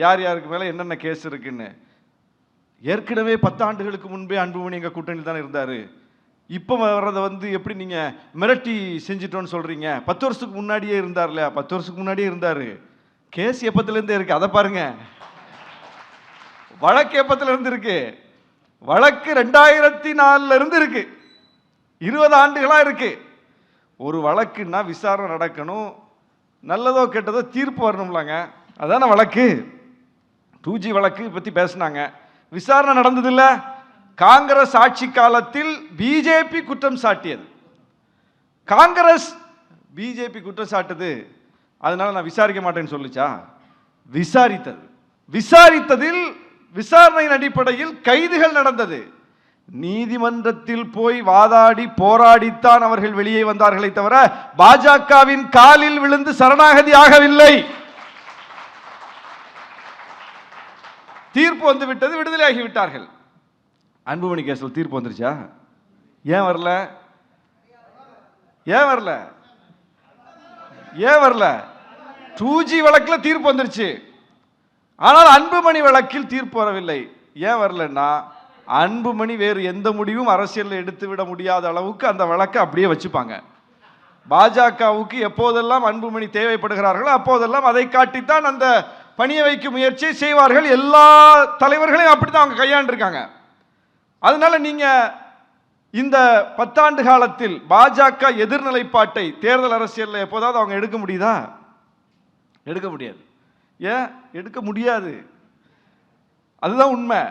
யார் யாருக்கு மேலே என்னென்ன கேஸ் இருக்குன்னு. ஏற்கனவே 10 ஆண்டுகளுக்கு முன்பே அன்புமணி எங்கள் கூட்டணியில் தானே இருந்தார். இப்போ வர்றதை எப்படி நீங்கள் மிரட்டி செஞ்சிட்டோன்னு சொல்கிறீங்க? 10 வருஷத்துக்கு முன்னாடியே இருந்தார் இல்லையா? 10 வருஷத்துக்கு முன்னாடியே இருந்தார். கேஸ் எப்பத்துலேருந்தே இருக்குது, அதை பாருங்க. வழக்கு எப்பத்துலேருந்து இருக்கு? வழக்கு 2004 இருந்து இருக்கு. 20 ஆண்டுகளாக இருக்கு. ஒரு வழக்குன்னா விசாரணை நடக்கணும், நல்லதோ கெட்டதோ தீர்ப்பு வரணும்லாங்க, அதான வழக்கு. 2G வழக்கு பற்றி பேசினாங்க, விசாரணை நடந்தது இல்லை. காங்கிரஸ் ஆட்சி காலத்தில் பிஜேபி குற்றம் சாட்டியது. காங்கிரஸ் பிஜேபி குற்றம் சாட்டுது, அதனால நான் விசாரிக்க மாட்டேன்னு சொல்லுச்சா? விசாரித்தது. விசாரித்ததில் விசாரணையின் அடிப்படையில் கைதுகள் நடந்தது. நீதிமன்றத்தில் போய் வாதாடி போராடித்தான் அவர்கள் வெளியே வந்தார்களே தவிர பாஜகவின் காலில் விழுந்து சரணாகதி ஆகவில்லை. தீர்ப்பு வந்து விட்டது, விடுதலை ஆகிவிட்டார்கள். அன்புமணி கேஸில் தீர்ப்பு வந்துருச்சா? ஏன் வரல? ஏன் வரல? ஏன் வரல? 2G வழக்கில் தீர்ப்பு வந்துருச்சு, ஆனால் அன்புமணி வழக்கில் தீர்ப்பு வரவில்லை. ஏன் வரலன்னா, அன்புமணி வேறு எந்த முடிவும் அரசியலில் எடுத்துவிட முடியாத அளவுக்கு அந்த வழக்கை அப்படியே வச்சுப்பாங்க. பாஜகவுக்கு எப்போதெல்லாம் அன்புமணி தேவைப்படுகிறார்களோ அப்போதெல்லாம் அதை காட்டித்தான் அந்த பணிய வைக்கும் முயற்சியை செய்வார்கள். எல்லா தலைவர்களையும் அப்படித்தான் அவங்க கையாண்டிருக்காங்க. அதனால நீங்க இந்த 10 ஆண்டு காலத்தில் பாஜக எதிர்நிலைப்பாட்டை தேர்தல் அரசியலில் எப்போதாவது அவங்க எடுக்க முடியுதா? எடுக்க முடியாது. ஏன் எடுக்க முடியாது? அதுதான் உண்மை.